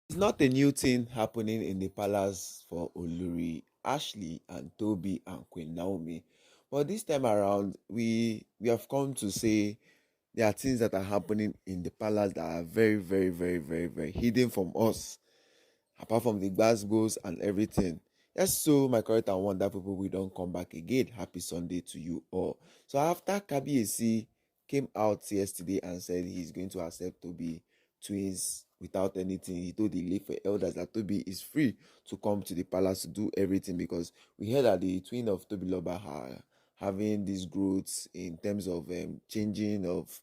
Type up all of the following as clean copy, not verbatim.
It's not a new thing happening in the palace for Olori, Ashely, and Tobi and Queen Naomi. But this time around, we have come to say there are things that are happening in the palace that are very, very, very, very, very hidden from us, apart from the glasgows and everything. Yes, so my correct and wonder people, we don't come back again. Happy Sunday to you all. So after Kabiyesi came out yesterday and said he's going to accept Tobi twins without anything, he told the Ilefe elders that Tobi is free to come to the palace to do everything, because we heard that the twin of Tobi Loba are having these growths in terms of changing of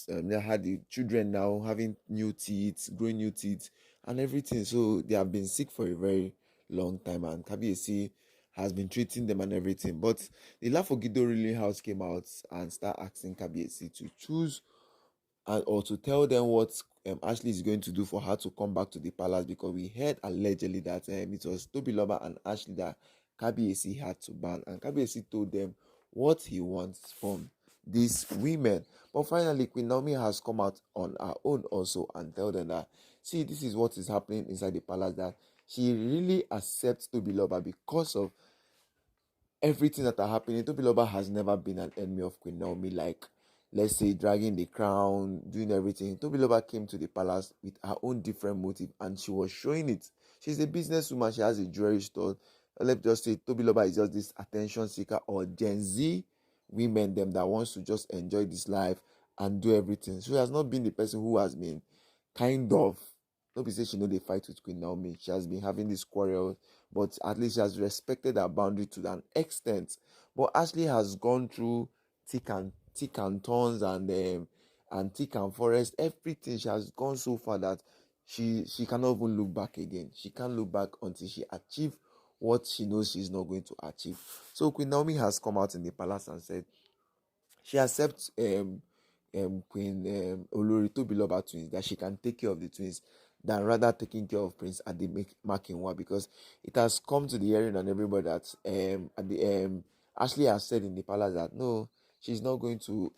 they had the children now having new teeth, growing new teeth and everything. So they have been sick for a very long time, and Kabiyesi has been treating them and everything. But the Lafogido ruling house came out and start asking Kabiyesi to choose and or to tell them what Ashely is going to do for her to come back to the palace, because we heard allegedly that it was Tobiloba and Ashely that Kabiyesi had to ban, and Kabiyesi told them what he wants from these women. But finally, Queen Naomi has come out on her own also and tell them that, see, this is what is happening inside the palace, that she really accepts Tobiloba because of everything that are happening. Tobiloba has never been an enemy of Queen Naomi, like, let's say, dragging the crown, doing everything. Tobiloba came to the palace with her own different motive, and she was showing it. She's a businesswoman. She has a jewelry store. Let's just say Tobiloba is just this attention seeker or Gen Z women them that wants to just enjoy this life and do everything. She has not been the person who has been kind of, nobody say she know they fight with Queen Naomi. She has been having this quarrel, but at least she has respected her boundary to an extent. But Ashely has gone through thick and thorns and thick and forest, everything. She has gone so far that she cannot even look back again. She can't look back until she achieve what she knows she's not going to achieve. So Queen Naomi has come out in the palace and said she accepts Queen Olori Tobiloba twins, that she can take care of the twins than rather taking care of Prince Makinwa, because it has come to the hearing and everybody that at the Ashely has said in the palace that no, she's not going to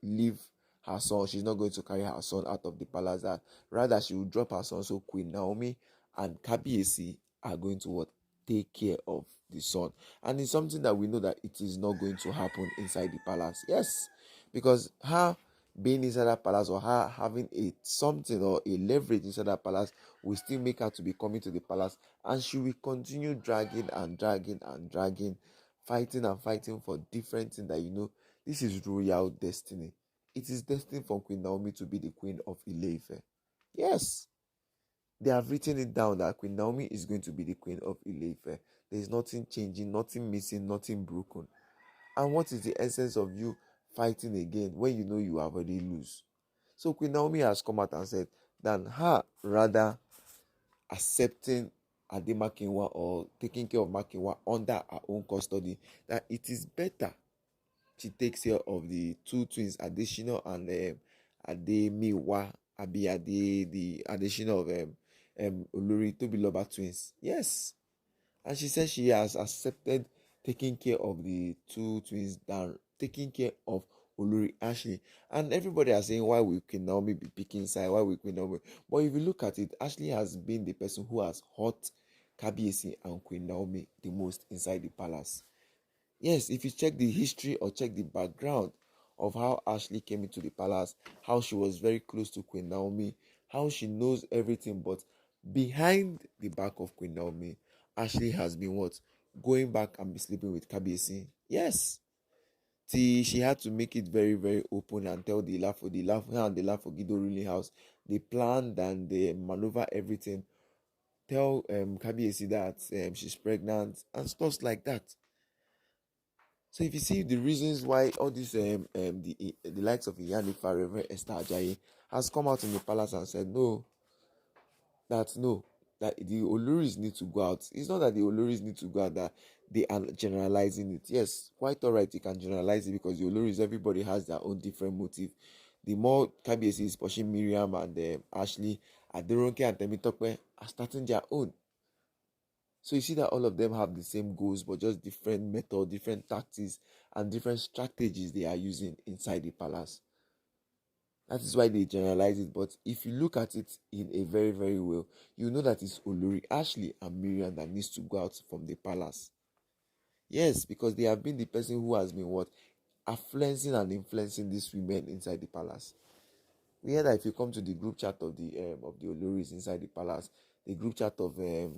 leave her son. She's not going to carry her son out of the palace. That rather she will drop her son. So Queen Naomi and Kabiyesi are going to what? Take care of the son. And it's something that we know that it is not going to happen inside the palace. Yes, because her being inside that palace, or her having a something or a leverage inside that palace, will still make her to be coming to the palace, and she will continue dragging and dragging and dragging, fighting and fighting for different things that this is royal destiny. It is destined for Queen Naomi to be the queen of Ile-Ife. Yes, they have written it down that Queen Naomi is going to be the queen of Ile-Ife. There is nothing changing, nothing missing, nothing broken. And what is the essence of you fighting again when you know you have already lose? So Queen Naomi has come out and said than her rather accepting Ademakinwa or taking care of Makinwa under her own custody, that it is better she takes care of the two twins, Additional and Ademiwa, the additional of Olori Tobiloba twins. Yes, and she said she has accepted taking care of the two twins than taking care of Olori Ashely. And everybody are saying, why will Queen Naomi be picking side? Why will Queen Naomi? But if you look at it, Ashely has been the person who has hurt Kabiyesi and Queen Naomi the most inside the palace. Yes, if you check the history or check the background of how Ashely came into the palace, how she was very close to Queen Naomi, how she knows everything, but behind the back of Queen Naomi, Ashely has been what? Going back and be sleeping with Kabiyesi. Yes. Till she had to make it very, very open and tell her and the Lafogido ruling house, they planned and they maneuver everything. Tell Kabiyesi that she's pregnant and stuff like that. So if you see the reasons why all this the likes of Iyanifa, Reverend Esther Ajayi, has come out in the palace and said no, that the Oloris need to go out. It's not that the Oloris need to go out, that they are generalizing it. Yes, quite alright, you can generalize it, because the Oloris, everybody has their own different motive. The more Kabiyesi is pushing Miriam and Ashely, Aderonke and Temitope are starting their own. So you see that all of them have the same goals, but just different method, different tactics, and different strategies they are using inside the palace. That is why they generalize it. But if you look at it in a very, very well, you know that it's Olori, Ashely, and Miriam that needs to go out from the palace. Yes, because they have been the person who has been what? Affluencing and influencing these women inside the palace. We hear that if you come to the group chat of the Oloris inside the palace, the group chat of the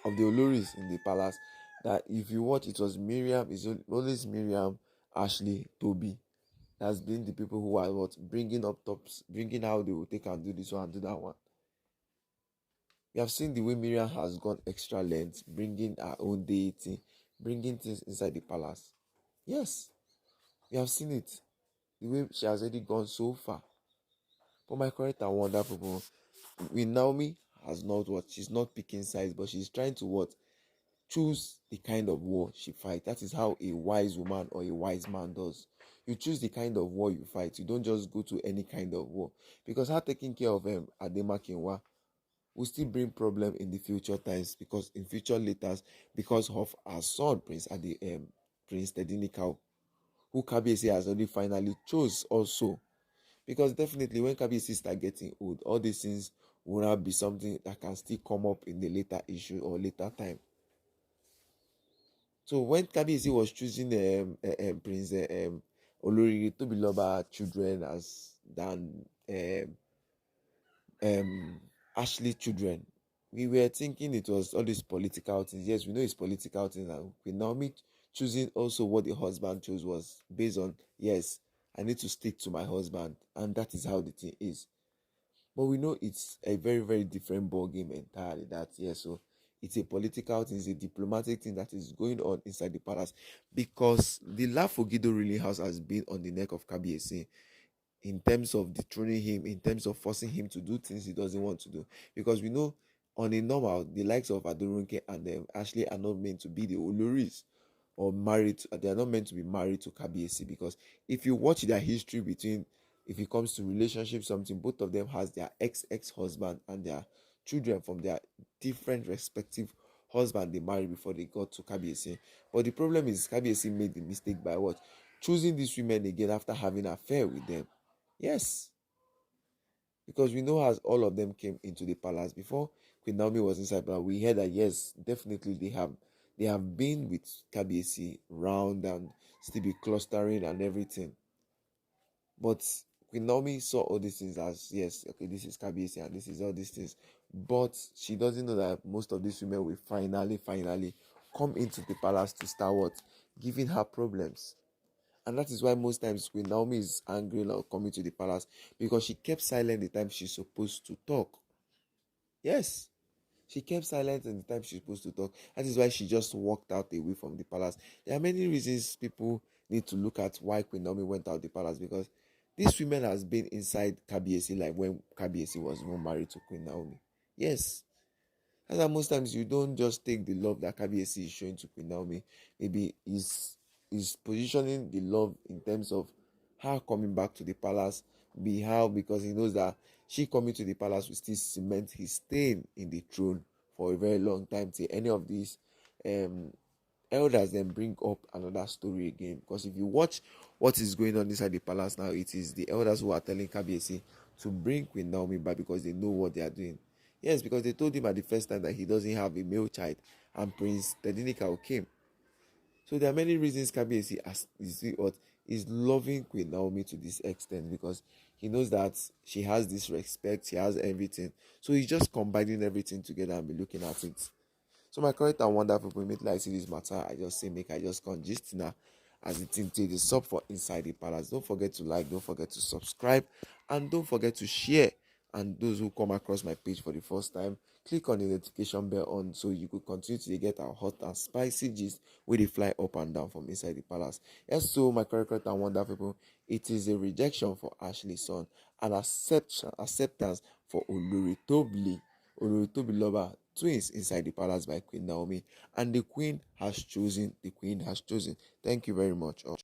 Oloris in the palace, that if you watch, it was Miriam, it's always Miriam, Ashely, Tobi. That's been the people who are what bringing up tops, bringing how they will take and do this one and do that one. We have seen the way Miriam has gone extra length, bringing her own deity, bringing things inside the palace. Yes, we have seen it. The way she has already gone so far. But my correct and wonderful people, with Naomi has not what she's not picking sides, but she's trying to what choose the kind of war she fights. That is how a wise woman or a wise man does. You choose the kind of war you fight. You don't just go to any kind of war, because her taking care of Ademakinwa will still bring problem in the future times, because in future letters, because of her son Prince Tedinikau, who Kabiyesi has already finally chose also. Because definitely when Kabiyesi start getting old, all these things will not be something that can still come up in the later issue or later time. So when Kabiyesi was choosing Prince Olori Tobiloba children as than Ashely children, we were thinking it was all these political things. Yes, we know it's political things, and with Naomi choosing also what the husband chose was based on, yes, I need to stick to my husband, and that is how the thing is. But we know it's a very, very different ball game entirely. That, yes, so it's a political thing, it's a diplomatic thing that is going on inside the palace, because the Lafogido ruling house has been on the neck of Kabiyesi in terms of dethroning him, in terms of forcing him to do things he doesn't want to do. Because we know on a normal, the likes of Adorunke and Ashely are not meant to be the Oloris or married. They are not meant to be married to Kabiyesi, because if you watch their history between, if it comes to relationship, something, both of them has their ex-husband and their children from their different respective husband they married before they got to Kabiyesi. But the problem is Kabiyesi made the mistake by what? Choosing these women again after having an affair with them. Yes, because we know as all of them came into the palace before Queen Naomi was inside, but we heard that yes, definitely they have been with Kabiyesi round and still be clustering and everything. But Queen Naomi saw all these things as, yes, okay, this is Kabiyesi and this is all these things. But she doesn't know that most of these women will finally come into the palace to start what? Giving her problems. And that is why most times when Naomi is angry or coming to the palace, because she kept silent the time she's supposed to talk. Yes, she kept silent in the time she's supposed to talk. That is why she just walked out away from the palace. There are many reasons people need to look at why Queen Naomi went out the palace, because this woman has been inside Kabiyesi like when Kabiyesi was even married to Queen Naomi. Yes. And that most times you don't just take the love that Kabiyesi is showing to Queen Naomi. Maybe is positioning the love in terms of her coming back to the palace, be how, because he knows that she coming to the palace will still cement his staying in the throne for a very long time till any of these um elders then bring up another story again. Because if you watch what is going on inside the palace now, it is the elders who are telling Kabiyesi to bring Queen Naomi back because they know what they are doing. Yes, because they told him at the first time that he doesn't have a male child, and Prince Tedinikau came. So there are many reasons Kabiyesi is loving Queen Naomi to this extent, because he knows that she has this respect, she has everything. So he's just combining everything together and be looking at it. So my correct and wonderful people, make like see this matter, I just say make I just come gist now as it take the sub for inside the palace. Don't forget to like, don't forget to subscribe, and don't forget to share. And those who come across my page for the first time, click on the notification bell on so you could continue to get our hot and spicy gist where they fly up and down from inside the palace. Yes, so my correct and wonderful people, it is a rejection for Ashely's son, and acceptance for Olori Tobiloba twins inside the palace by Queen Naomi. And the queen has chosen. Thank you very much.